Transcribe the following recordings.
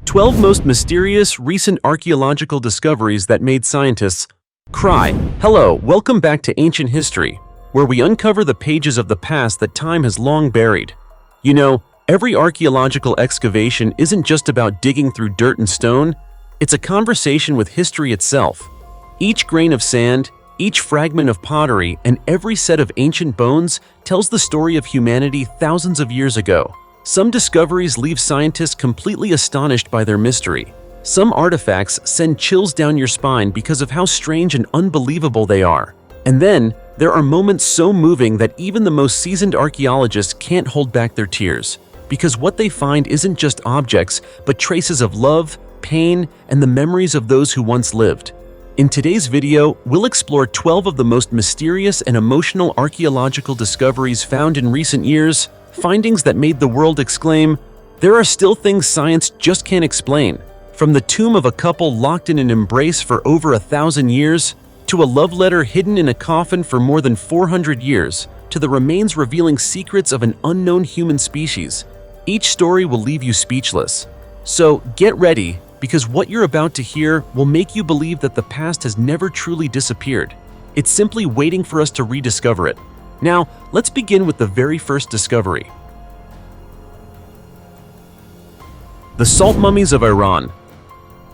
12 most mysterious recent archaeological discoveries that made scientists cry. Hello, welcome back to Ancient History, where we uncover the pages of the past that time has long buried. You know, every archaeological excavation isn't just about digging through dirt and stone, it's a conversation with history itself. Each grain of sand, each fragment of pottery, and every set of ancient bones tells the story of humanity thousands of years ago. Some discoveries leave scientists completely astonished by their mystery. Some artifacts send chills down your spine because of how strange and unbelievable they are. And then, there are moments so moving that even the most seasoned archaeologists can't hold back their tears, because what they find isn't just objects, but traces of love, pain, and the memories of those who once lived. In today's video, we'll explore 12 of the most mysterious and emotional archaeological discoveries found in recent years, findings that made the world exclaim, "There are still things science just can't explain." From the tomb of a couple locked in an embrace for over 1,000 years, to a love letter hidden in a coffin for more than 400 years, to the remains revealing secrets of an unknown human species, each story will leave you speechless. So get ready, because what you're about to hear will make you believe that the past has never truly disappeared. It's simply waiting for us to rediscover it. Now, let's begin with the very first discovery. The salt mummies of Iran.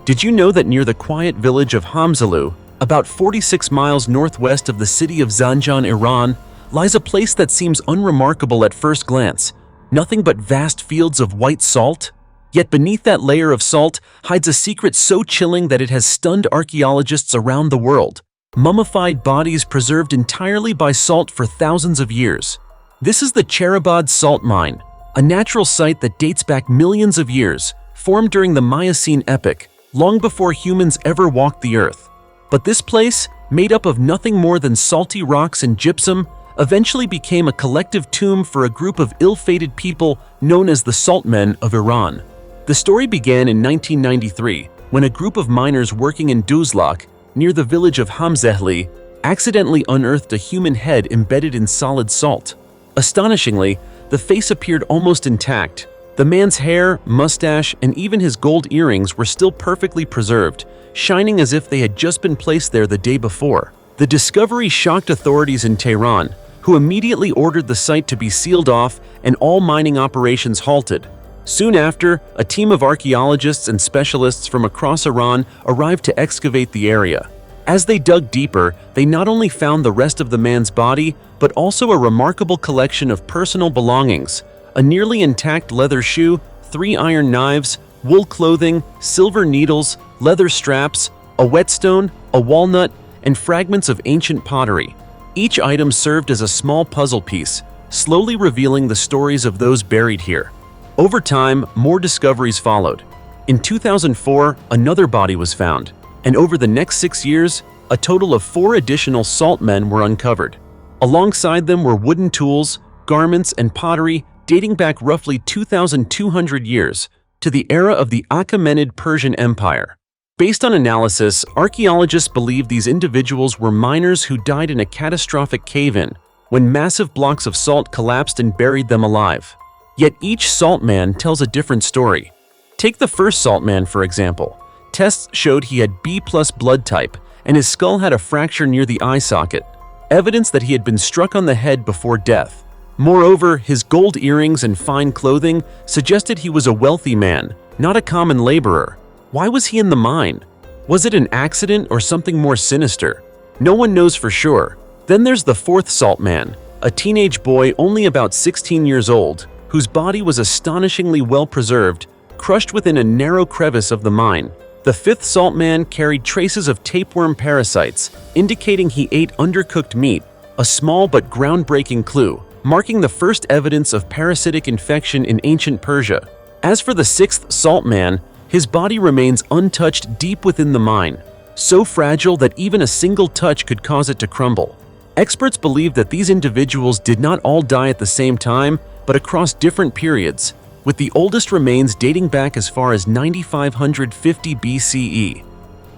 Did you know that near the quiet village of Hamzalu, about 46 miles northwest of the city of Zanjan, Iran, lies a place that seems unremarkable at first glance? Nothing but vast fields of white salt? Yet beneath that layer of salt hides a secret so chilling that it has stunned archaeologists around the world. Mummified bodies preserved entirely by salt for thousands of years. This is the Cherabad Salt Mine, a natural site that dates back millions of years, formed during the Miocene epoch, long before humans ever walked the earth. But this place, made up of nothing more than salty rocks and gypsum, eventually became a collective tomb for a group of ill-fated people known as the Salt Men of Iran. The story began in 1993, when a group of miners working in Duzlak, near the village of Hamzehli, accidentally unearthed a human head embedded in solid salt. Astonishingly, the face appeared almost intact. The man's hair, mustache, and even his gold earrings were still perfectly preserved, shining as if they had just been placed there the day before. The discovery shocked authorities in Tehran, who immediately ordered the site to be sealed off and all mining operations halted. Soon after, a team of archaeologists and specialists from across Iran arrived to excavate the area. As they dug deeper, they not only found the rest of the man's body, but also a remarkable collection of personal belongings: a nearly intact leather shoe, 3 iron knives, wool clothing, silver needles, leather straps, a whetstone, a walnut, and fragments of ancient pottery. Each item served as a small puzzle piece, slowly revealing the stories of those buried here. Over time, more discoveries followed. In 2004, another body was found, and over the next 6 years, a total of 4 additional salt men were uncovered. Alongside them were wooden tools, garments, and pottery dating back roughly 2,200 years to the era of the Achaemenid Persian Empire. Based on analysis, archaeologists believe these individuals were miners who died in a catastrophic cave-in when massive blocks of salt collapsed and buried them alive. Yet each salt man tells a different story. Take the first salt man, for example. Tests showed he had B+ blood type, and his skull had a fracture near the eye socket, evidence that he had been struck on the head before death. Moreover, his gold earrings and fine clothing suggested he was a wealthy man, not a common laborer. Why was he in the mine? Was it an accident or something more sinister? No one knows for sure. Then there's the fourth salt man, a teenage boy only about 16 years old, whose body was astonishingly well preserved, crushed within a narrow crevice of the mine. The fifth salt man carried traces of tapeworm parasites, indicating he ate undercooked meat, a small but groundbreaking clue, marking the first evidence of parasitic infection in ancient Persia. As for the sixth salt man, his body remains untouched deep within the mine, so fragile that even a single touch could cause it to crumble. Experts believe that these individuals did not all die at the same time, but across different periods, with the oldest remains dating back as far as 9550 BCE.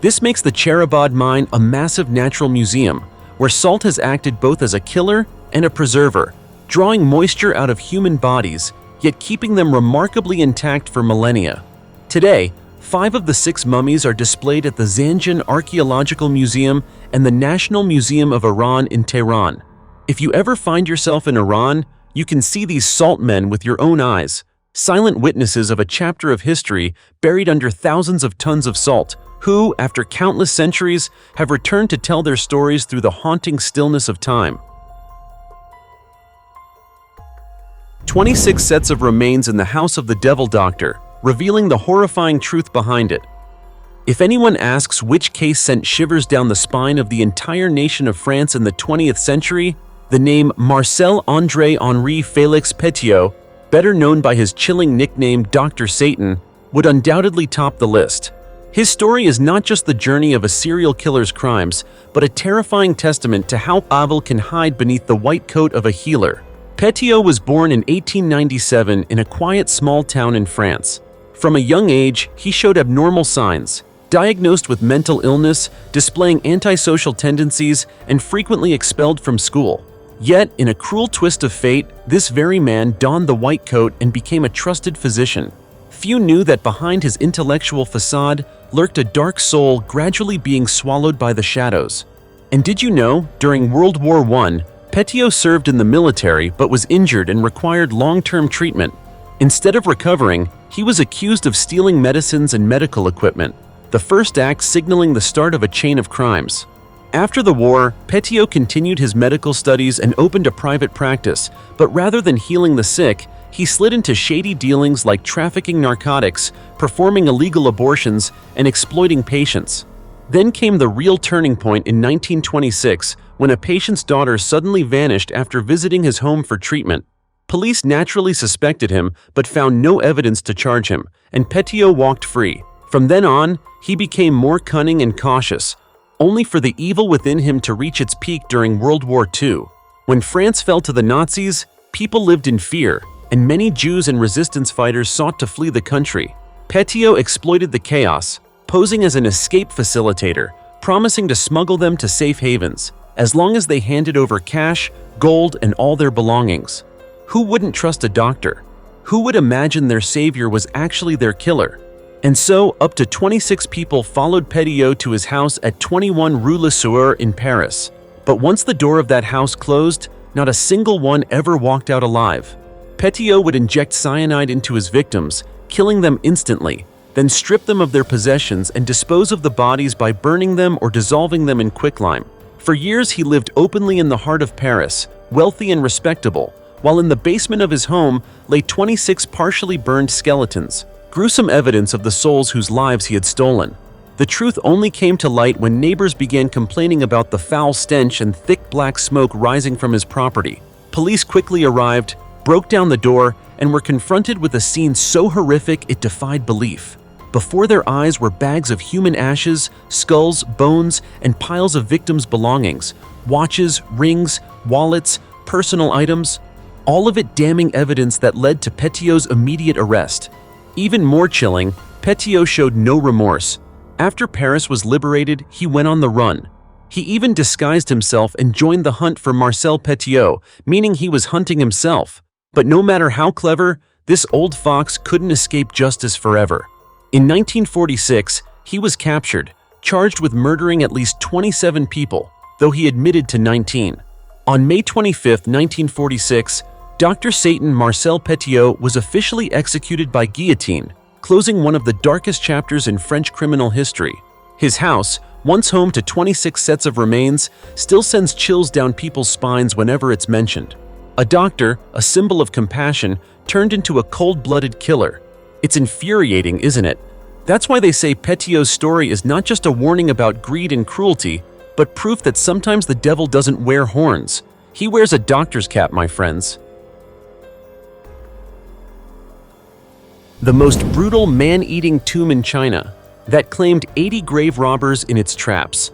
This makes the Cherabad mine a massive natural museum, where salt has acted both as a killer and a preserver, drawing moisture out of human bodies, yet keeping them remarkably intact for millennia. Today, 5 of the 6 mummies are displayed at the Zanjan Archaeological Museum and the National Museum of Iran in Tehran. If you ever find yourself in Iran, you can see these salt men with your own eyes, silent witnesses of a chapter of history buried under thousands of tons of salt, who, after countless centuries, have returned to tell their stories through the haunting stillness of time. 26 sets of remains in the House of the Devil Doctor, revealing the horrifying truth behind it. If anyone asks which case sent shivers down the spine of the entire nation of France in the 20th century, the name Marcel-André Henri Félix Petiot, better known by his chilling nickname Dr. Satan, would undoubtedly top the list. His story is not just the journey of a serial killer's crimes, but a terrifying testament to how evil can hide beneath the white coat of a healer. Petiot was born in 1897 in a quiet small town in France. From a young age, he showed abnormal signs, diagnosed with mental illness, displaying antisocial tendencies, and frequently expelled from school. Yet, in a cruel twist of fate, this very man donned the white coat and became a trusted physician. Few knew that behind his intellectual facade lurked a dark soul gradually being swallowed by the shadows. And did you know, during World War I, Petiot served in the military but was injured and required long-term treatment. Instead of recovering, he was accused of stealing medicines and medical equipment, the first act signaling the start of a chain of crimes. After the war, Petiot continued his medical studies and opened a private practice, but rather than healing the sick, he slid into shady dealings like trafficking narcotics, performing illegal abortions, and exploiting patients. Then came the real turning point in 1926, when a patient's daughter suddenly vanished after visiting his home for treatment. Police naturally suspected him, but found no evidence to charge him, and Petiot walked free. From then on, he became more cunning and cautious, only for the evil within him to reach its peak during World War II. When France fell to the Nazis, people lived in fear, and many Jews and resistance fighters sought to flee the country. Petiot exploited the chaos, posing as an escape facilitator, promising to smuggle them to safe havens, as long as they handed over cash, gold, and all their belongings. Who wouldn't trust a doctor? Who would imagine their savior was actually their killer? And so, up to 26 people followed Petiot to his house at 21 Rue Le Sueur in Paris. But once the door of that house closed, not a single one ever walked out alive. Petiot would inject cyanide into his victims, killing them instantly, then strip them of their possessions and dispose of the bodies by burning them or dissolving them in quicklime. For years he lived openly in the heart of Paris, wealthy and respectable, while in the basement of his home lay 26 partially burned skeletons, gruesome evidence of the souls whose lives he had stolen. The truth only came to light when neighbors began complaining about the foul stench and thick black smoke rising from his property. Police quickly arrived, broke down the door, and were confronted with a scene so horrific it defied belief. Before their eyes were bags of human ashes, skulls, bones, and piles of victims' belongings, watches, rings, wallets, personal items, all of it damning evidence that led to Petiot's immediate arrest. Even more chilling, Petiot showed no remorse. After Paris was liberated, he went on the run. He even disguised himself and joined the hunt for Marcel Petiot, meaning he was hunting himself. But no matter how clever, this old fox couldn't escape justice forever. In 1946, he was captured, charged with murdering at least 27 people, though he admitted to 19. On May 25, 1946, Dr. Satan Marcel Petiot was officially executed by guillotine, closing one of the darkest chapters in French criminal history. His house, once home to 26 sets of remains, still sends chills down people's spines whenever it's mentioned. A doctor, a symbol of compassion, turned into a cold-blooded killer. It's infuriating, isn't it? That's why they say Petiot's story is not just a warning about greed and cruelty, but proof that sometimes the devil doesn't wear horns. He wears a doctor's cap, my friends. The most brutal man-eating tomb in China that claimed 80 grave robbers in its traps.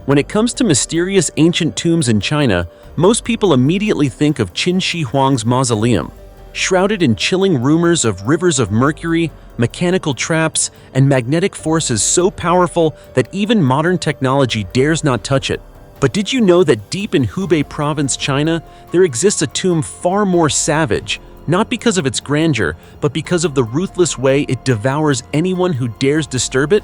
When it comes to mysterious ancient tombs in China, most people immediately think of Qin Shi Huang's mausoleum, shrouded in chilling rumors of rivers of mercury, mechanical traps, and magnetic forces so powerful that even modern technology dares not touch it. But did you know that deep in Hubei province, China, there exists a tomb far more savage, not because of its grandeur, but because of the ruthless way it devours anyone who dares disturb it?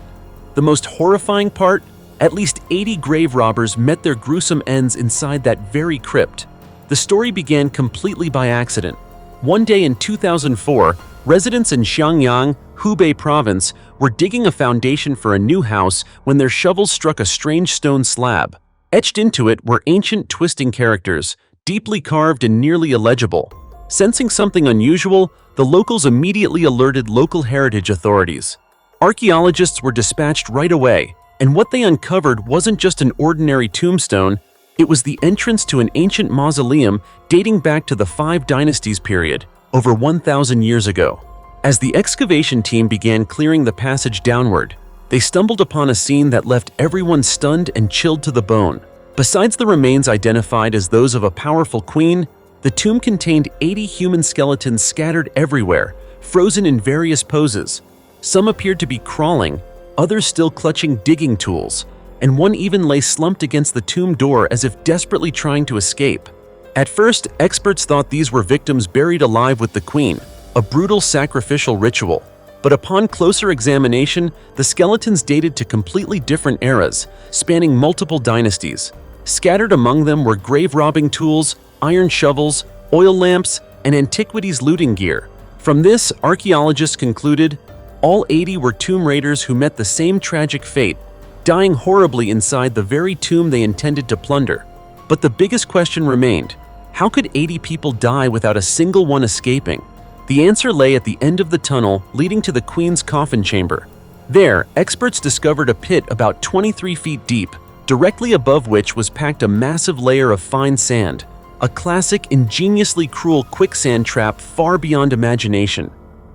The most horrifying part? At least 80 grave robbers met their gruesome ends inside that very crypt. The story began completely by accident. One day in 2004, residents in Xiangyang, Hubei province, were digging a foundation for a new house when their shovels struck a strange stone slab. Etched into it were ancient twisting characters, deeply carved and nearly illegible. Sensing something unusual, the locals immediately alerted local heritage authorities. Archaeologists were dispatched right away, and what they uncovered wasn't just an ordinary tombstone, it was the entrance to an ancient mausoleum dating back to the 5 Dynasties period, over 1,000 years ago. As the excavation team began clearing the passage downward, they stumbled upon a scene that left everyone stunned and chilled to the bone. Besides the remains identified as those of a powerful queen, the tomb contained 80 human skeletons scattered everywhere, frozen in various poses. Some appeared to be crawling, others still clutching digging tools, and one even lay slumped against the tomb door as if desperately trying to escape. At first, experts thought these were victims buried alive with the queen, a brutal sacrificial ritual. But upon closer examination, the skeletons dated to completely different eras, spanning multiple dynasties. Scattered among them were grave-robbing tools, iron shovels, oil lamps, and antiquities looting gear. From this, archaeologists concluded all 80 were tomb raiders who met the same tragic fate, dying horribly inside the very tomb they intended to plunder. But the biggest question remained: how could 80 people die without a single one escaping? The answer lay at the end of the tunnel leading to the queen's coffin chamber. There, experts discovered a pit about 23 feet deep, directly above which was packed a massive layer of fine sand, a classic, ingeniously cruel quicksand trap far beyond imagination.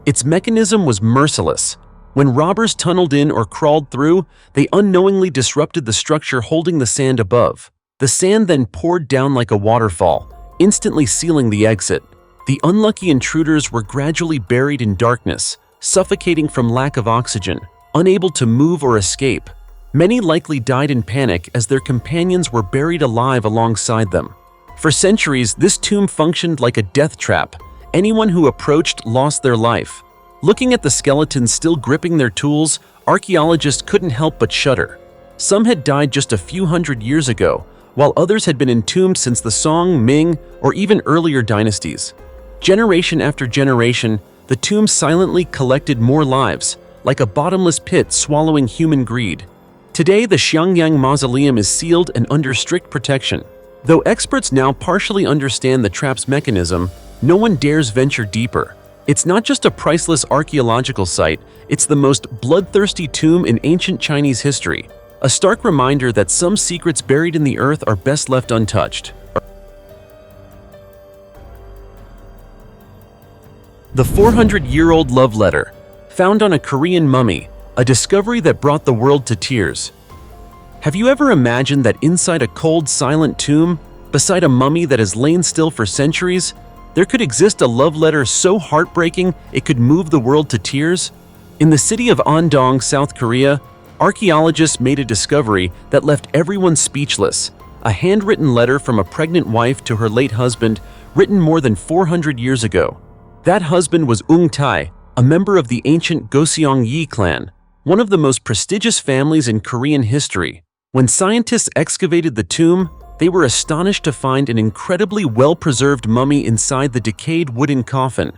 Its mechanism was merciless. When robbers tunneled in or crawled through, they unknowingly disrupted the structure holding the sand above. The sand then poured down like a waterfall, instantly sealing the exit. The unlucky intruders were gradually buried in darkness, suffocating from lack of oxygen, unable to move or escape. Many likely died in panic as their companions were buried alive alongside them. For centuries, this tomb functioned like a death trap. Anyone who approached lost their life. Looking at the skeletons still gripping their tools, archaeologists couldn't help but shudder. Some had died just a few hundred years ago, while others had been entombed since the Song, Ming, or even earlier dynasties. Generation after generation, the tomb silently collected more lives, like a bottomless pit swallowing human greed. Today, the Xiangyang Mausoleum is sealed and under strict protection. Though experts now partially understand the trap's mechanism, no one dares venture deeper. It's not just a priceless archaeological site, it's the most bloodthirsty tomb in ancient Chinese history, a stark reminder that some secrets buried in the earth are best left untouched. The 400-year-old love letter, found on a Korean mummy, a discovery that brought the world to tears. Have you ever imagined that inside a cold, silent tomb, beside a mummy that has lain still for centuries, there could exist a love letter so heartbreaking it could move the world to tears? In the city of Andong, South Korea, archaeologists made a discovery that left everyone speechless: a handwritten letter from a pregnant wife to her late husband, written more than 400 years ago. That husband was Ung Tai, a member of the ancient Goseong Yi clan, one of the most prestigious families in Korean history. When scientists excavated the tomb, they were astonished to find an incredibly well-preserved mummy inside the decayed wooden coffin.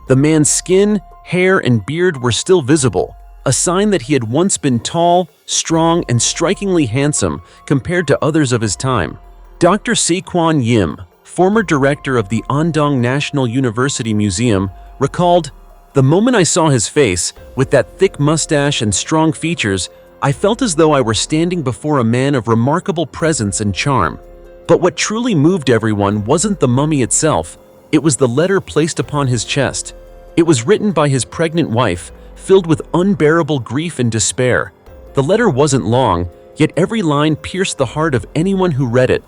The man's skin, hair, and beard were still visible, a sign that he had once been tall, strong, and strikingly handsome compared to others of his time. Dr. Se-Kwon Yim, former director of the Andong National University Museum, recalled, "The moment I saw his face, with that thick mustache and strong features, I felt as though I were standing before a man of remarkable presence and charm." But what truly moved everyone wasn't the mummy itself, it was the letter placed upon his chest. It was written by his pregnant wife, filled with unbearable grief and despair. The letter wasn't long, yet every line pierced the heart of anyone who read it.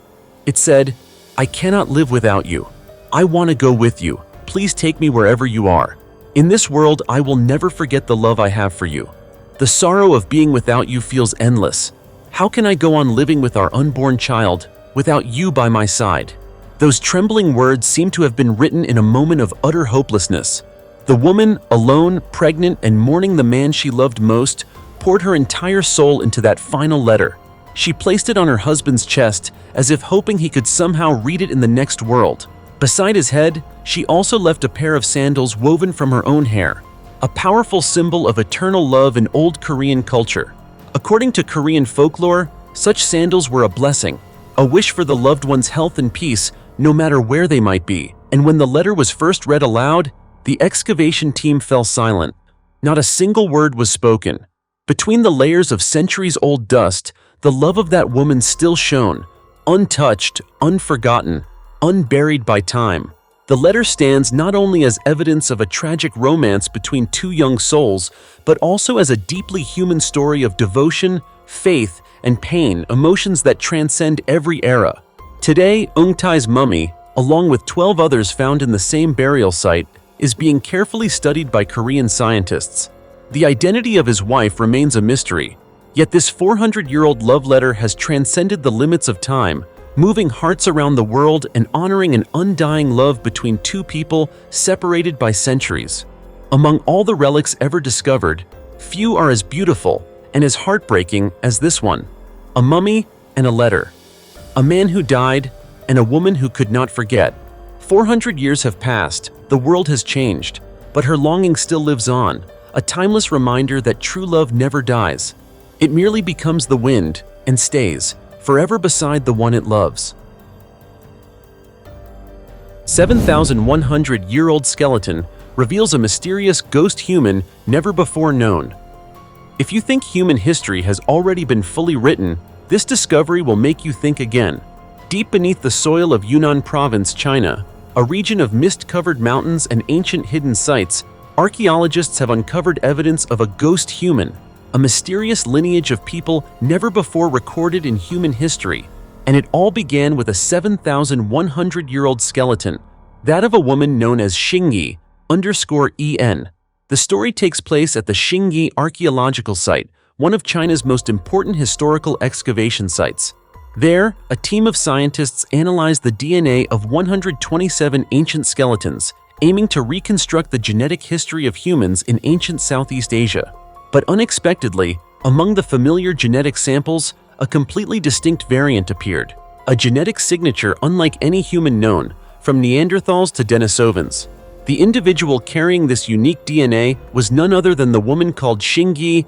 It said, "I cannot live without you. I want to go with you. Please take me wherever you are. In this world, I will never forget the love I have for you. The sorrow of being without you feels endless. How can I go on living with our unborn child without you by my side?" Those trembling words seem to have been written in a moment of utter hopelessness. The woman, alone, pregnant, and mourning the man she loved most, poured her entire soul into that final letter. She placed it on her husband's chest, as if hoping he could somehow read it in the next world. Beside his head, she also left a pair of sandals woven from her own hair, a powerful symbol of eternal love in old Korean culture. According to Korean folklore, such sandals were a blessing, a wish for the loved one's health and peace, no matter where they might be. And when the letter was first read aloud, the excavation team fell silent. Not a single word was spoken. Between the layers of centuries-old dust, the love of that woman still shone, untouched, unforgotten, unburied by time. The letter stands not only as evidence of a tragic romance between two young souls, but also as a deeply human story of devotion, faith, and pain, emotions that transcend every era. Today, Eung Tae's mummy, along with 12 others found in the same burial site, is being carefully studied by Korean scientists. The identity of his wife remains a mystery, yet this 400-year-old love letter has transcended the limits of time, moving hearts around the world and honoring an undying love between two people separated by centuries. Among all the relics ever discovered, few are as beautiful and as heartbreaking as this one. A mummy and a letter. A man who died and a woman who could not forget. 400 years have passed, the world has changed, but her longing still lives on, a timeless reminder that true love never dies. It merely becomes the wind and stays, forever beside the one it loves. 7,100-year-old skeleton reveals a mysterious ghost human never before known. If you think human history has already been fully written, this discovery will make you think again. Deep beneath the soil of Yunnan Province, China, a region of mist-covered mountains and ancient hidden sites, archaeologists have uncovered evidence of a ghost human, a mysterious lineage of people never before recorded in human history. And it all began with a 7,100-year-old skeleton, that of a woman known as Xingyi_en. The story takes place at the Xingyi Archaeological Site, one of China's most important historical excavation sites. There, a team of scientists analyzed the DNA of 127 ancient skeletons, aiming to reconstruct the genetic history of humans in ancient Southeast Asia. But unexpectedly, among the familiar genetic samples, a completely distinct variant appeared, a genetic signature unlike any human known, from Neanderthals to Denisovans. The individual carrying this unique DNA was none other than the woman called Xingyi_en.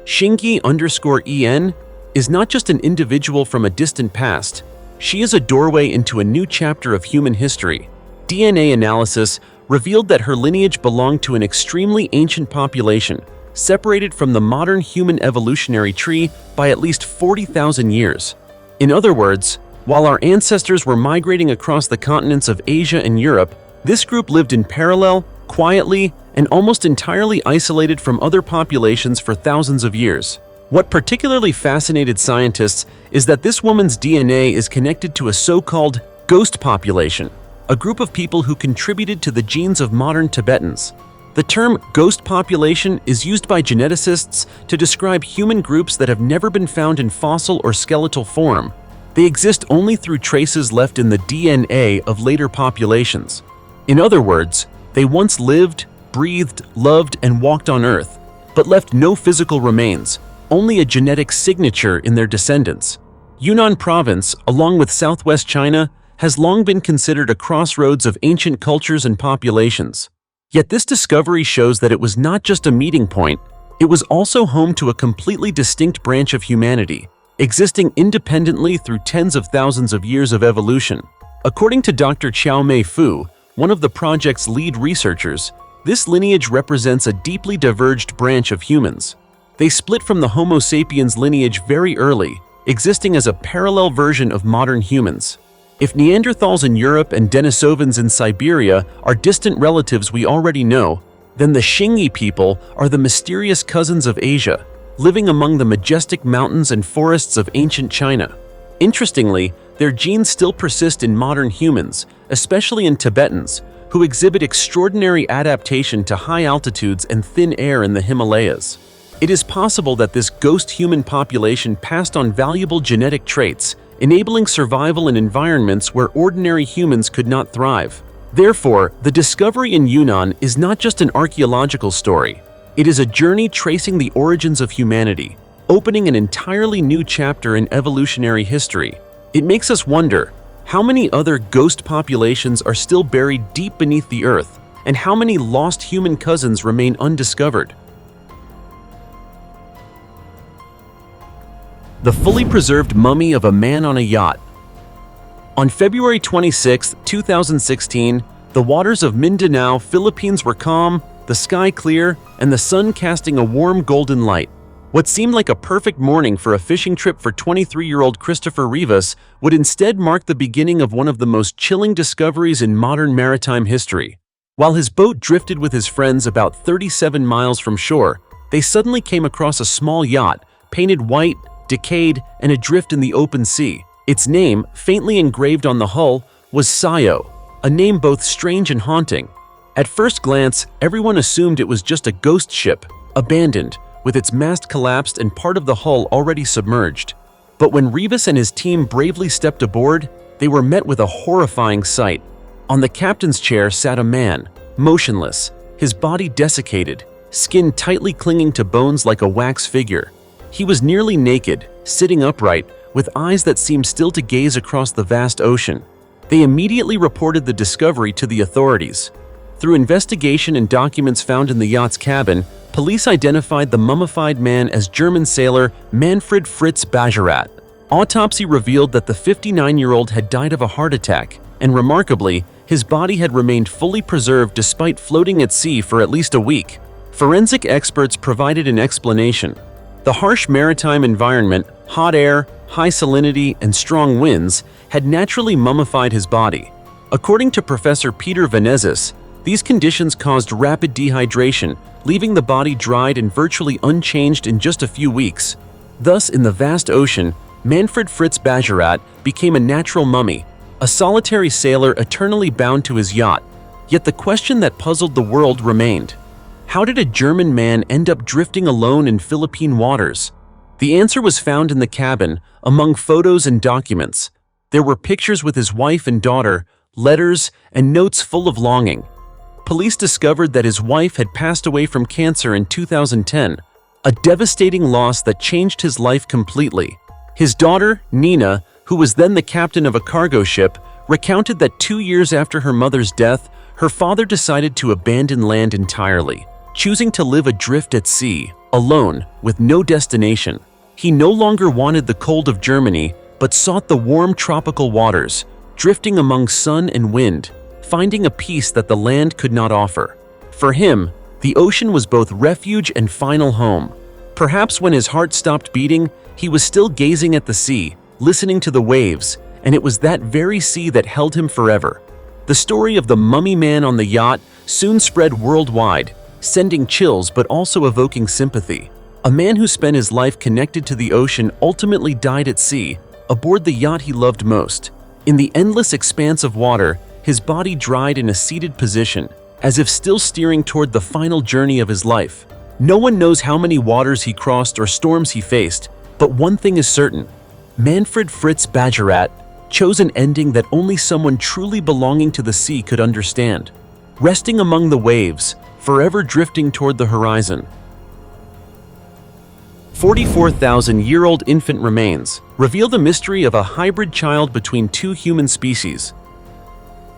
Xingyi_en is not just an individual from a distant past. She is a doorway into a new chapter of human history. DNA analysis revealed that her lineage belonged to an extremely ancient population, separated from the modern human evolutionary tree by at least 40,000 years. In other words, while our ancestors were migrating across the continents of Asia and Europe, this group lived in parallel, quietly, and almost entirely isolated from other populations for thousands of years. What particularly fascinated scientists is that this woman's DNA is connected to a so-called ghost population, a group of people who contributed to the genes of modern Tibetans. The term ghost population is used by geneticists to describe human groups that have never been found in fossil or skeletal form. They exist only through traces left in the DNA of later populations. In other words, they once lived, breathed, loved, and walked on Earth, but left no physical remains, only a genetic signature in their descendants. Yunnan Province, along with southwest China, has long been considered a crossroads of ancient cultures and populations. Yet this discovery shows that it was not just a meeting point, it was also home to a completely distinct branch of humanity, existing independently through tens of thousands of years of evolution. According to Dr. Xiaomei Fu, one of the project's lead researchers, this lineage represents a deeply diverged branch of humans. They split from the Homo sapiens lineage very early, existing as a parallel version of modern humans. If Neanderthals in Europe and Denisovans in Siberia are distant relatives we already know, then the Xingyi people are the mysterious cousins of Asia, living among the majestic mountains and forests of ancient China. Interestingly, their genes still persist in modern humans, especially in Tibetans, who exhibit extraordinary adaptation to high altitudes and thin air in the Himalayas. It is possible that this ghost human population passed on valuable genetic traits, enabling survival in environments where ordinary humans could not thrive. Therefore, the discovery in Yunnan is not just an archaeological story. It is a journey tracing the origins of humanity, opening an entirely new chapter in evolutionary history. It makes us wonder, how many other ghost populations are still buried deep beneath the earth, and how many lost human cousins remain undiscovered? The fully preserved mummy of a man on a yacht. On February 26, 2016, the waters of Mindanao, Philippines were calm, the sky clear, and the sun casting a warm golden light. What seemed like a perfect morning for a fishing trip for 23-year-old Christopher Rivas would instead mark the beginning of one of the most chilling discoveries in modern maritime history. While his boat drifted with his friends about 37 miles from shore, they suddenly came across a small yacht, painted white, decayed, and adrift in the open sea. Its name, faintly engraved on the hull, was Sayo, a name both strange and haunting. At first glance, everyone assumed it was just a ghost ship, abandoned, with its mast collapsed and part of the hull already submerged. But when Rivas and his team bravely stepped aboard, they were met with a horrifying sight. On the captain's chair sat a man, motionless, his body desiccated, skin tightly clinging to bones like a wax figure. He was nearly naked, sitting upright, with eyes that seemed still to gaze across the vast ocean. They immediately reported the discovery to the authorities. Through investigation and documents found in the yacht's cabin, police identified the mummified man as German sailor Manfred Fritz Bajorat. Autopsy revealed that the 59-year-old had died of a heart attack, and remarkably, his body had remained fully preserved despite floating at sea for at least a week. Forensic experts provided an explanation. The harsh maritime environment, hot air, high salinity, and strong winds had naturally mummified his body. According to Professor Peter Venezis, these conditions caused rapid dehydration, leaving the body dried and virtually unchanged in just a few weeks. Thus, in the vast ocean, Manfred Fritz Bajorat became a natural mummy, a solitary sailor eternally bound to his yacht. Yet the question that puzzled the world remained. How did a German man end up drifting alone in Philippine waters? The answer was found in the cabin, among photos and documents. There were pictures with his wife and daughter, letters, and notes full of longing. Police discovered that his wife had passed away from cancer in 2010, a devastating loss that changed his life completely. His daughter, Nina, who was then the captain of a cargo ship, recounted that 2 years after her mother's death, her father decided to abandon land entirely, choosing to live adrift at sea, alone, with no destination. He no longer wanted the cold of Germany, but sought the warm tropical waters, drifting among sun and wind, finding a peace that the land could not offer. For him, the ocean was both refuge and final home. Perhaps when his heart stopped beating, he was still gazing at the sea, listening to the waves, and it was that very sea that held him forever. The story of the mummy man on the yacht soon spread worldwide, sending chills but also evoking sympathy. A man who spent his life connected to the ocean ultimately died at sea, aboard the yacht he loved most. In the endless expanse of water, his body dried in a seated position, as if still steering toward the final journey of his life. No one knows how many waters he crossed or storms he faced, but one thing is certain. Manfred Fritz Bajorat chose an ending that only someone truly belonging to the sea could understand. Resting among the waves, forever drifting toward the horizon. 44,000-year-old infant remains reveal the mystery of a hybrid child between two human species.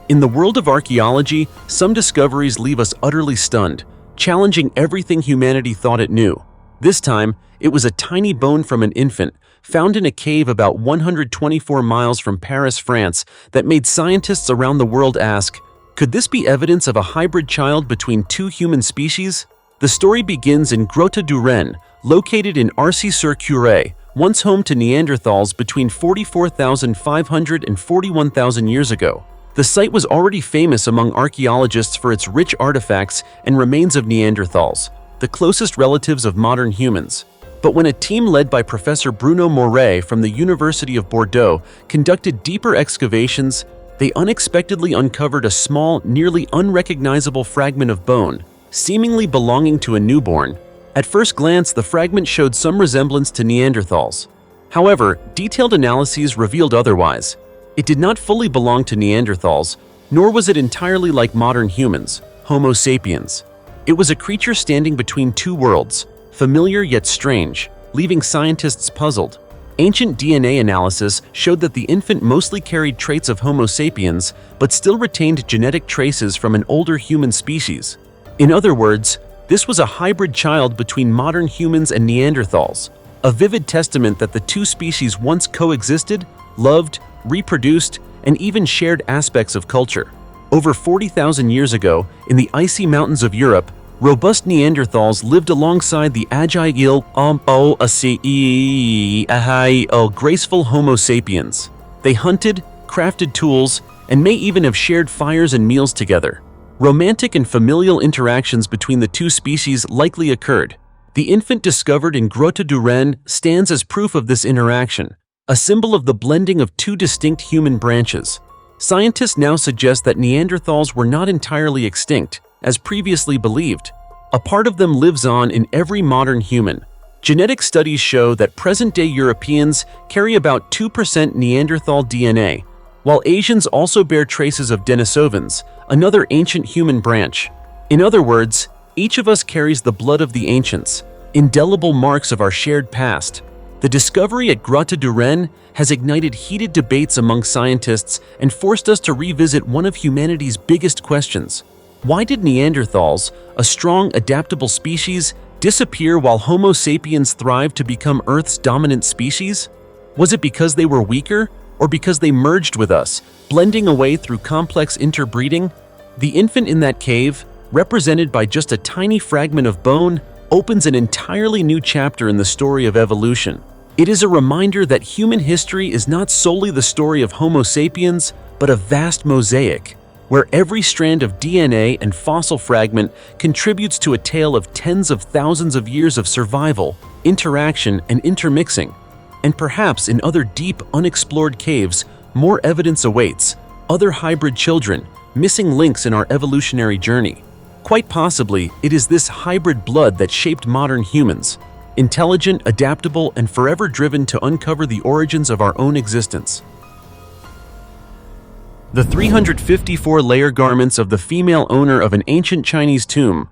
In the world of archaeology, some discoveries leave us utterly stunned, challenging everything humanity thought it knew. This time, it was a tiny bone from an infant, found in a cave about 124 miles from Paris, France, that made scientists around the world ask, could this be evidence of a hybrid child between two human species? The story begins in Grotte du Ren, located in Arcy-sur-Cure, once home to Neanderthals between 44,500 and 41,000 years ago. The site was already famous among archaeologists for its rich artifacts and remains of Neanderthals, the closest relatives of modern humans. But when a team led by Professor Bruno Moret from the University of Bordeaux conducted deeper excavations, they unexpectedly uncovered a small, nearly unrecognizable fragment of bone, seemingly belonging to a newborn. At first glance, the fragment showed some resemblance to Neanderthals. However, detailed analyses revealed otherwise. It did not fully belong to Neanderthals, nor was it entirely like modern humans, Homo sapiens. It was a creature standing between two worlds, familiar yet strange, leaving scientists puzzled. Ancient DNA analysis showed that the infant mostly carried traits of Homo sapiens, but still retained genetic traces from an older human species. In other words, this was a hybrid child between modern humans and Neanderthals, a vivid testament that the two species once coexisted, loved, reproduced, and even shared aspects of culture. Over 40,000 years ago, in the icy mountains of Europe, robust Neanderthals lived alongside the agile, graceful Homo sapiens. They hunted, crafted tools, and may even have shared fires and meals together. Romantic and familial interactions between the two species likely occurred. The infant discovered in Grotta du Ren stands as proof of this interaction, a symbol of the blending of two distinct human branches. Scientists now suggest that Neanderthals were not entirely extinct, as previously believed. A part of them lives on in every modern human. Genetic studies show that present-day Europeans carry about 2% Neanderthal DNA, while Asians also bear traces of Denisovans, another ancient human branch. In other words, each of us carries the blood of the ancients, indelible marks of our shared past. The discovery at Grotta du Ren has ignited heated debates among scientists and forced us to revisit one of humanity's biggest questions. Why did Neanderthals, a strong, adaptable species, disappear while Homo sapiens thrived to become Earth's dominant species? Was it because they were weaker, or because they merged with us, blending away through complex interbreeding? The infant in that cave, represented by just a tiny fragment of bone, opens an entirely new chapter in the story of evolution. It is a reminder that human history is not solely the story of Homo sapiens, but a vast mosaic, where every strand of DNA and fossil fragment contributes to a tale of tens of thousands of years of survival, interaction, and intermixing. And perhaps in other deep, unexplored caves, more evidence awaits, other hybrid children, missing links in our evolutionary journey. Quite possibly, it is this hybrid blood that shaped modern humans, intelligent, adaptable, and forever driven to uncover the origins of our own existence. The 354-layer garments of the female owner of an ancient Chinese tomb.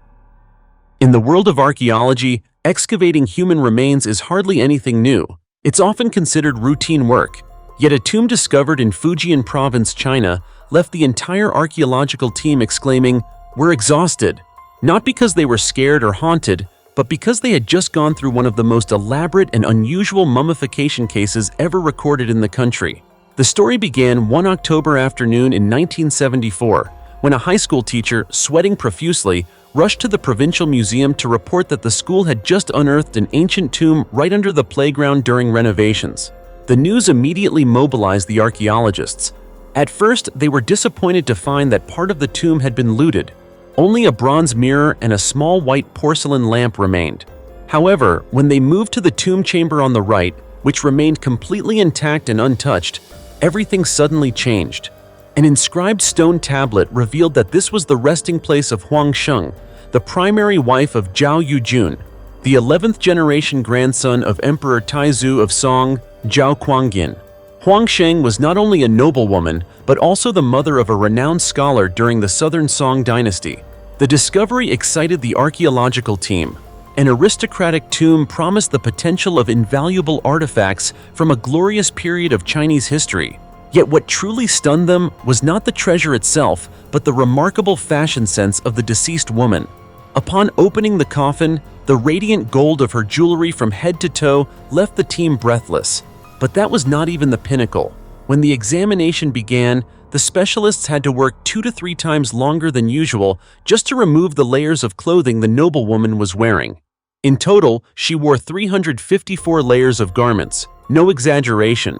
In the world of archaeology, excavating human remains is hardly anything new. It's often considered routine work. Yet a tomb discovered in Fujian Province, China, left the entire archaeological team exclaiming, "We're exhausted," not because they were scared or haunted, but because they had just gone through one of the most elaborate and unusual mummification cases ever recorded in the country. The story began one October afternoon in 1974, when a high school teacher, sweating profusely, rushed to the provincial museum to report that the school had just unearthed an ancient tomb right under the playground during renovations. The news immediately mobilized the archaeologists. At first, they were disappointed to find that part of the tomb had been looted. Only a bronze mirror and a small white porcelain lamp remained. However, when they moved to the tomb chamber on the right, which remained completely intact and untouched, everything suddenly changed. An inscribed stone tablet revealed that this was the resting place of Huang Sheng, the primary wife of Zhao Yujun, the 11th generation grandson of Emperor Taizu of Song, Zhao Kuangyin. Huang Sheng was not only a noblewoman, but also the mother of a renowned scholar during the Southern Song dynasty. The discovery excited the archaeological team. An aristocratic tomb promised the potential of invaluable artifacts from a glorious period of Chinese history. Yet what truly stunned them was not the treasure itself, but the remarkable fashion sense of the deceased woman. Upon opening the coffin, the radiant gold of her jewelry from head to toe left the team breathless. But that was not even the pinnacle. When the examination began, the specialists had to work 2 to 3 times longer than usual just to remove the layers of clothing the noblewoman was wearing. In total, she wore 354 layers of garments, no exaggeration.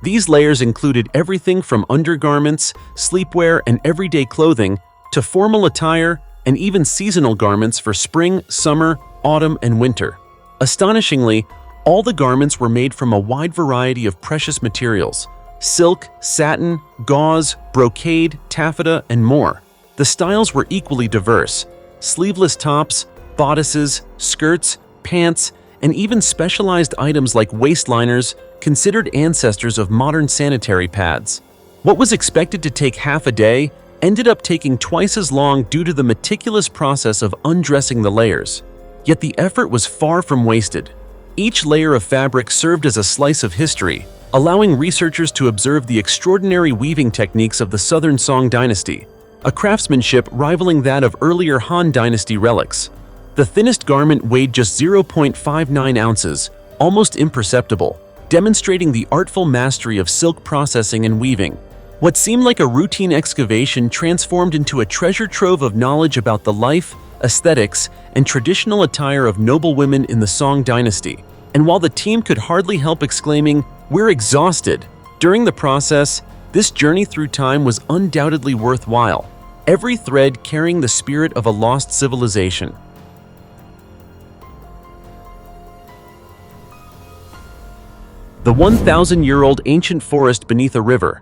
These layers included everything from undergarments, sleepwear, and everyday clothing to formal attire and even seasonal garments for spring, summer, autumn, and winter. Astonishingly, all the garments were made from a wide variety of precious materials: silk, satin, gauze, brocade, taffeta, and more. The styles were equally diverse: sleeveless tops, bodices, skirts, pants, and even specialized items like waistliners, considered ancestors of modern sanitary pads. What was expected to take half a day ended up taking twice as long due to the meticulous process of undressing the layers. Yet the effort was far from wasted. Each layer of fabric served as a slice of history, allowing researchers to observe the extraordinary weaving techniques of the Southern Song dynasty, a craftsmanship rivaling that of earlier Han dynasty relics. The thinnest garment weighed just 0.59 ounces, almost imperceptible, demonstrating the artful mastery of silk processing and weaving. What seemed like a routine excavation transformed into a treasure trove of knowledge about the life, aesthetics, and traditional attire of noblewomen in the Song dynasty. And while the team could hardly help exclaiming, "We're exhausted," during the process, this journey through time was undoubtedly worthwhile, every thread carrying the spirit of a lost civilization. The 1,000-year-old ancient forest beneath a river.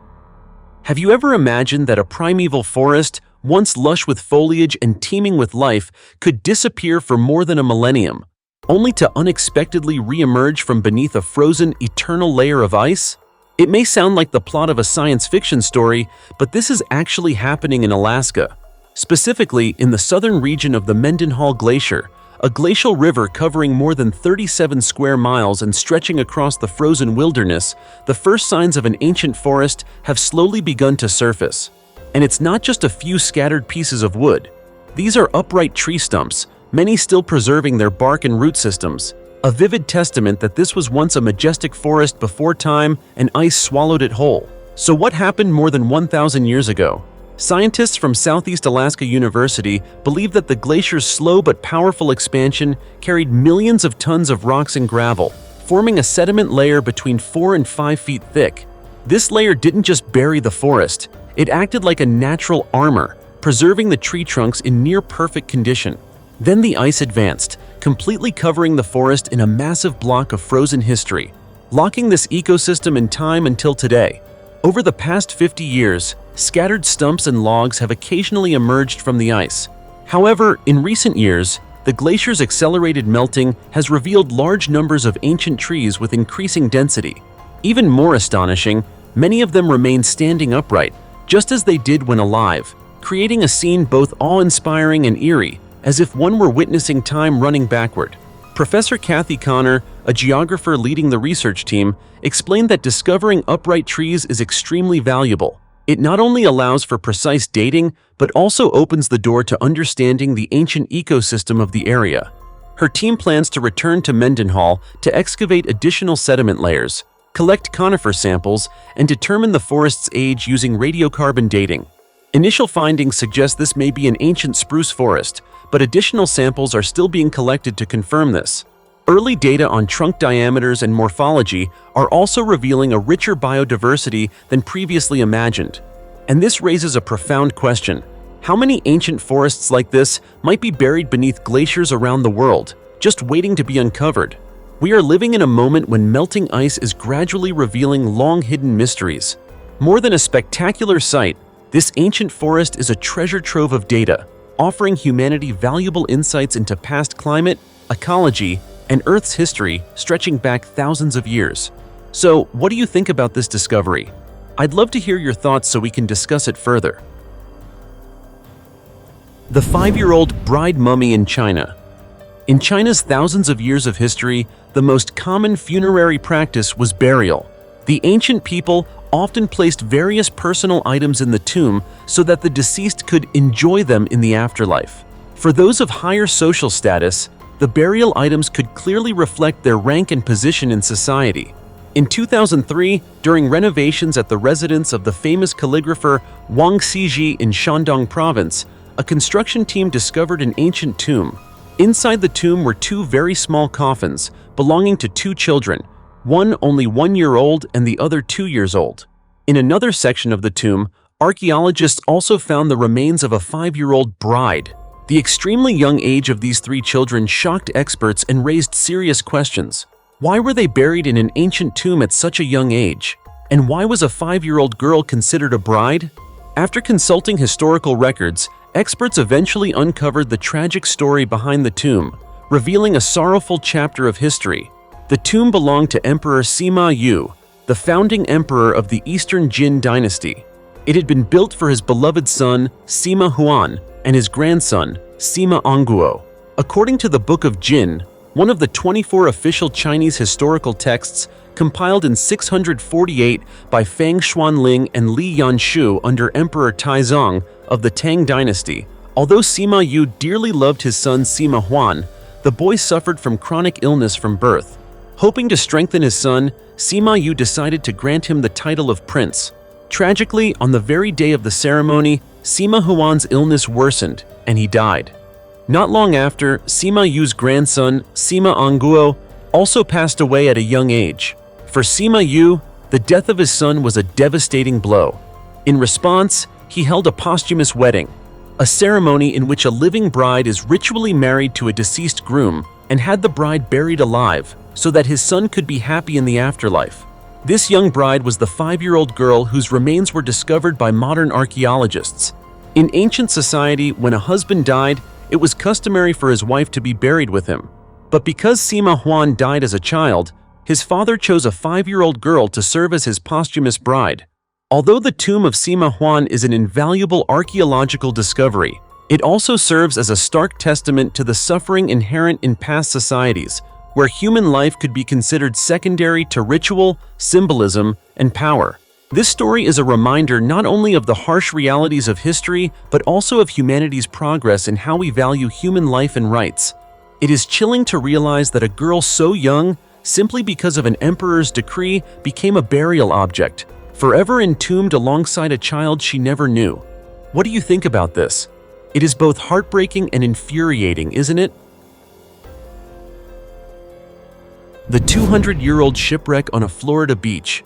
Have you ever imagined that a primeval forest, once lush with foliage and teeming with life, could disappear for more than a millennium, only to unexpectedly re-emerge from beneath a frozen, eternal layer of ice? It may sound like the plot of a science fiction story, but this is actually happening in Alaska. Specifically, in the southern region of the Mendenhall Glacier, a glacial river covering more than 37 square miles and stretching across the frozen wilderness, the first signs of an ancient forest have slowly begun to surface. And it's not just a few scattered pieces of wood. These are upright tree stumps, many still preserving their bark and root systems, a vivid testament that this was once a majestic forest before time and ice swallowed it whole. So what happened more than 1,000 years ago? Scientists from Southeast Alaska University believe that the glacier's slow but powerful expansion carried millions of tons of rocks and gravel, forming a sediment layer between 4 and 5 feet thick. This layer didn't just bury the forest, it acted like a natural armor, preserving the tree trunks in near-perfect condition. Then the ice advanced, completely covering the forest in a massive block of frozen history, locking this ecosystem in time until today. Over the past 50 years, scattered stumps and logs have occasionally emerged from the ice. However, in recent years, the glacier's accelerated melting has revealed large numbers of ancient trees with increasing density. Even more astonishing, many of them remain standing upright, just as they did when alive, creating a scene both awe-inspiring and eerie, as if one were witnessing time running backward. Professor Kathy Connor, a geographer leading the research team, explained that discovering upright trees is extremely valuable. It not only allows for precise dating, but also opens the door to understanding the ancient ecosystem of the area. Her team plans to return to Mendenhall to excavate additional sediment layers, collect conifer samples, and determine the forest's age using radiocarbon dating. Initial findings suggest this may be an ancient spruce forest, but additional samples are still being collected to confirm this. Early data on trunk diameters and morphology are also revealing a richer biodiversity than previously imagined. And this raises a profound question. How many ancient forests like this might be buried beneath glaciers around the world, just waiting to be uncovered? We are living in a moment when melting ice is gradually revealing long-hidden mysteries. More than a spectacular sight, this ancient forest is a treasure trove of data, offering humanity valuable insights into past climate, ecology, and Earth's history stretching back thousands of years. So, what do you think about this discovery? I'd love to hear your thoughts so we can discuss it further. The 5-year-old bride mummy in China. In China's thousands of years of history, the most common funerary practice was burial. The ancient people often placed various personal items in the tomb so that the deceased could enjoy them in the afterlife. For those of higher social status, the burial items could clearly reflect their rank and position in society. In 2003, during renovations at the residence of the famous calligrapher Wang Xiji in Shandong Province, a construction team discovered an ancient tomb. Inside the tomb were 2 very small coffins belonging to 2 children, one only 1 year old and the other 2 years old. In another section of the tomb, archaeologists also found the remains of a 5-year-old bride. The extremely young age of these 3 children shocked experts and raised serious questions. Why were they buried in an ancient tomb at such a young age? And why was a 5-year-old girl considered a bride? After consulting historical records, experts eventually uncovered the tragic story behind the tomb, revealing a sorrowful chapter of history. The tomb belonged to Emperor Sima Yu, the founding emperor of the Eastern Jin dynasty. It had been built for his beloved son, Sima Huan, and his grandson, Sima Onguo. According to the Book of Jin, one of the 24 official Chinese historical texts compiled in 648 by Fang Xuanling and Li Yanshu under Emperor Taizong of the Tang dynasty. Although Sima Yu dearly loved his son Sima Huan, the boy suffered from chronic illness from birth. Hoping to strengthen his son, Sima Yu decided to grant him the title of prince. Tragically, on the very day of the ceremony, Sima Huan's illness worsened, and he died. Not long after, Sima Yu's grandson, Sima Onguo, also passed away at a young age. For Sima Yu, the death of his son was a devastating blow. In response, he held a posthumous wedding, a ceremony in which a living bride is ritually married to a deceased groom and had the bride buried alive so that his son could be happy in the afterlife. This young bride was the 5-year-old girl whose remains were discovered by modern archaeologists. In ancient society, when a husband died, it was customary for his wife to be buried with him. But because Sima Huan died as a child, his father chose a 5-year-old girl to serve as his posthumous bride. Although the tomb of Sima Huan is an invaluable archaeological discovery, it also serves as a stark testament to the suffering inherent in past societies, where human life could be considered secondary to ritual, symbolism, and power. This story is a reminder not only of the harsh realities of history, but also of humanity's progress in how we value human life and rights. It is chilling to realize that a girl so young, simply because of an emperor's decree, became a burial object, forever entombed alongside a child she never knew. What do you think about this? It is both heartbreaking and infuriating, isn't it? The 200-year-old shipwreck on a Florida beach.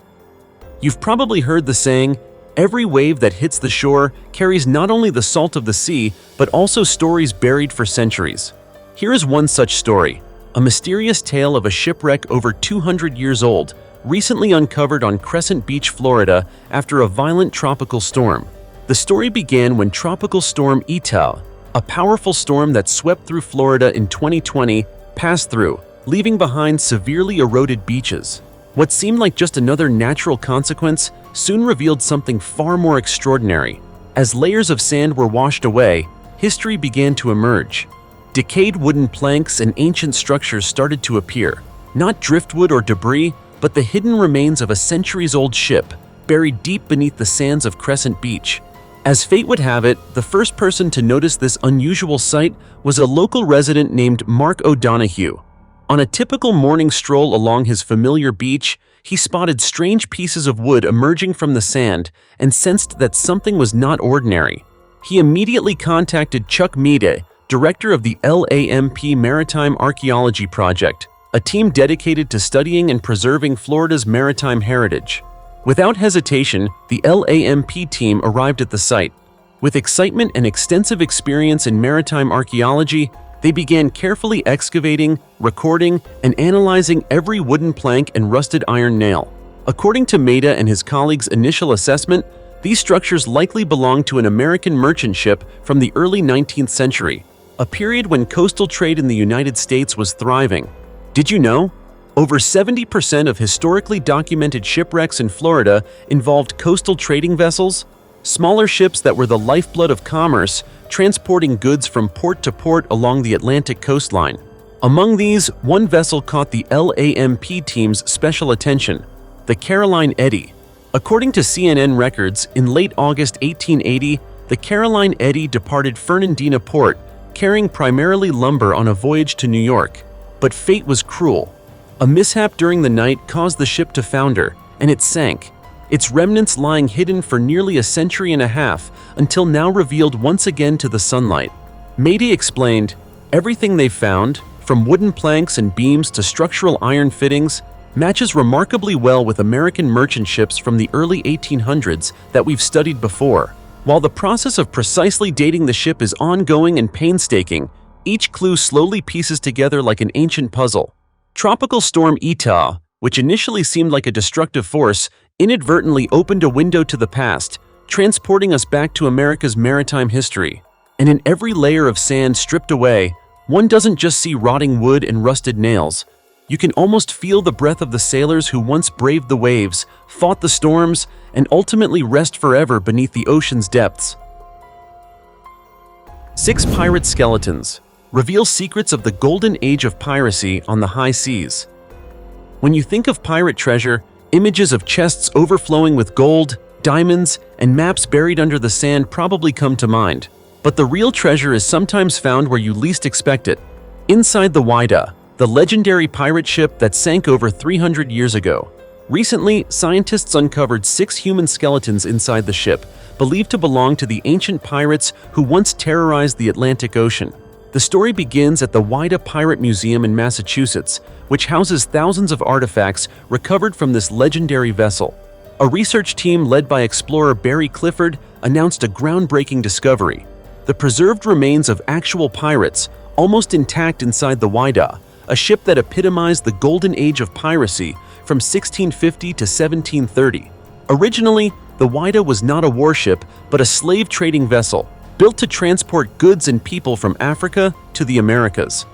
You've probably heard the saying, every wave that hits the shore carries not only the salt of the sea, but also stories buried for centuries. Here is one such story, a mysterious tale of a shipwreck over 200 years old, recently uncovered on Crescent Beach, Florida, after a violent tropical storm. The story began when Tropical Storm Eta, a powerful storm that swept through Florida in 2020, passed through, leaving behind severely eroded beaches. What seemed like just another natural consequence soon revealed something far more extraordinary. As layers of sand were washed away, history began to emerge. Decayed wooden planks and ancient structures started to appear, not driftwood or debris, but the hidden remains of a centuries-old ship, buried deep beneath the sands of Crescent Beach. As fate would have it, the first person to notice this unusual sight was a local resident named Mark O'Donoghue. On a typical morning stroll along his familiar beach, he spotted strange pieces of wood emerging from the sand and sensed that something was not ordinary. He immediately contacted Chuck Meade, director of the LAMP Maritime Archaeology Project, a team dedicated to studying and preserving Florida's maritime heritage. Without hesitation, the LAMP team arrived at the site. With excitement and extensive experience in maritime archaeology, they began carefully excavating, recording, and analyzing every wooden plank and rusted iron nail. According to Maida and his colleagues' initial assessment, these structures likely belonged to an American merchant ship from the early 19th century, a period when coastal trade in the United States was thriving. Did you know? Over 70% of historically documented shipwrecks in Florida involved coastal trading vessels, smaller ships that were the lifeblood of commerce, transporting goods from port to port along the Atlantic coastline. Among these, one vessel caught the LAMP team's special attention, the Caroline Eddy. According to CNN records, in late August 1880, the Caroline Eddy departed Fernandina Port, carrying primarily lumber on a voyage to New York. But fate was cruel. A mishap during the night caused the ship to founder, and it sank, its remnants lying hidden for nearly a century and a half until now revealed once again to the sunlight. Meade explained, "Everything they found, from wooden planks and beams to structural iron fittings, matches remarkably well with American merchant ships from the early 1800s that we've studied before. While the process of precisely dating the ship is ongoing and painstaking, each clue slowly pieces together like an ancient puzzle." Tropical Storm Eta, which initially seemed like a destructive force, inadvertently opened a window to the past, transporting us back to America's maritime history. And in every layer of sand stripped away, one doesn't just see rotting wood and rusted nails. You can almost feel the breath of the sailors who once braved the waves, fought the storms, and ultimately rest forever beneath the ocean's depths. 6 pirate skeletons reveal secrets of the golden age of piracy on the high seas. When you think of pirate treasure, images of chests overflowing with gold, diamonds, and maps buried under the sand probably come to mind. But the real treasure is sometimes found where you least expect it. Inside the Whydah, the legendary pirate ship that sank over 300 years ago. Recently, scientists uncovered 6 human skeletons inside the ship, believed to belong to the ancient pirates who once terrorized the Atlantic Ocean. The story begins at the Whydah Pirate Museum in Massachusetts, which houses thousands of artifacts recovered from this legendary vessel. A research team led by explorer Barry Clifford announced a groundbreaking discovery: the preserved remains of actual pirates, almost intact inside the Whydah, a ship that epitomized the golden age of piracy from 1650 to 1730. Originally, the Whydah was not a warship, but a slave-trading vessel, built to transport goods and people from Africa to the Americas.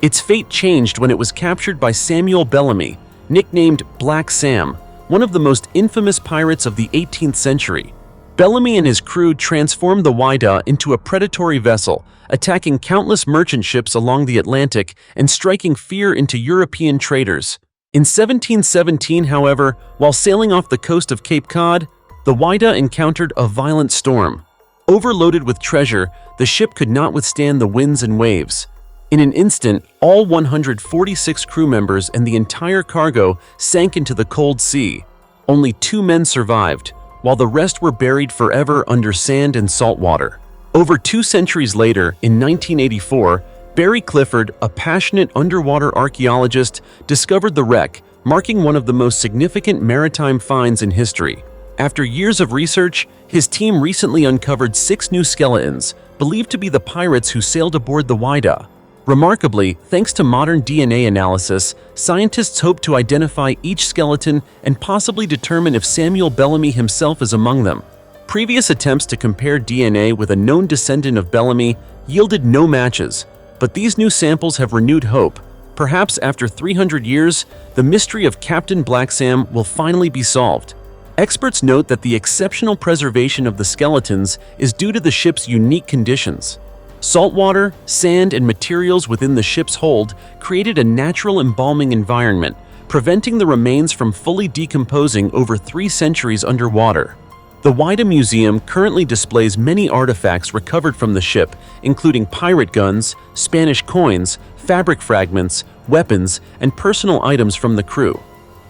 Its fate changed when it was captured by Samuel Bellamy, nicknamed Black Sam, one of the most infamous pirates of the 18th century. Bellamy and his crew transformed the Whydah into a predatory vessel, attacking countless merchant ships along the Atlantic and striking fear into European traders. In 1717, however, while sailing off the coast of Cape Cod, the Whydah encountered a violent storm. Overloaded with treasure, the ship could not withstand the winds and waves. In an instant, all 146 crew members and the entire cargo sank into the cold sea. Only 2 men survived, while the rest were buried forever under sand and salt water. Over 2 centuries later, in 1984, Barry Clifford, a passionate underwater archaeologist, discovered the wreck, marking one of the most significant maritime finds in history. After years of research, his team recently uncovered 6 new skeletons, believed to be the pirates who sailed aboard the Whydah. Remarkably, thanks to modern DNA analysis, scientists hope to identify each skeleton and possibly determine if Samuel Bellamy himself is among them. Previous attempts to compare DNA with a known descendant of Bellamy yielded no matches, but these new samples have renewed hope. Perhaps after 300 years, the mystery of Captain Black Sam will finally be solved. Experts note that the exceptional preservation of the skeletons is due to the ship's unique conditions. Saltwater, sand, and materials within the ship's hold created a natural embalming environment, preventing the remains from fully decomposing over 3 centuries underwater. The Whydah Museum currently displays many artifacts recovered from the ship, including pirate guns, Spanish coins, fabric fragments, weapons, and personal items from the crew.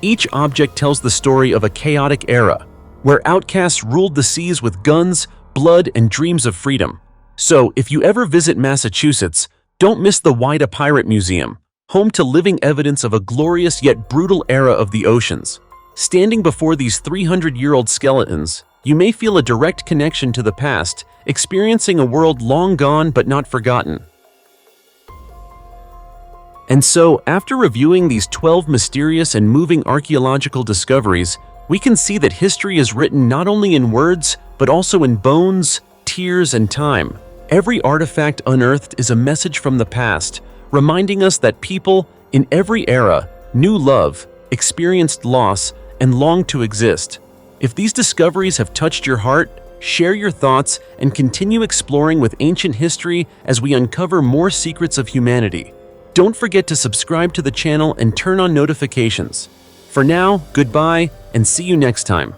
Each object tells the story of a chaotic era, where outcasts ruled the seas with guns, blood, and dreams of freedom. So, if you ever visit Massachusetts, don't miss the Whydah Pirate Museum, home to living evidence of a glorious yet brutal era of the oceans. Standing before these 300-year-old skeletons, you may feel a direct connection to the past, experiencing a world long gone but not forgotten. And so, after reviewing these 12 mysterious and moving archaeological discoveries, we can see that history is written not only in words, but also in bones, tears, and time. Every artifact unearthed is a message from the past, reminding us that people, in every era, knew love, experienced loss, and longed to exist. If these discoveries have touched your heart, share your thoughts and continue exploring with ancient history as we uncover more secrets of humanity. Don't forget to subscribe to the channel and turn on notifications. For now, goodbye and see you next time.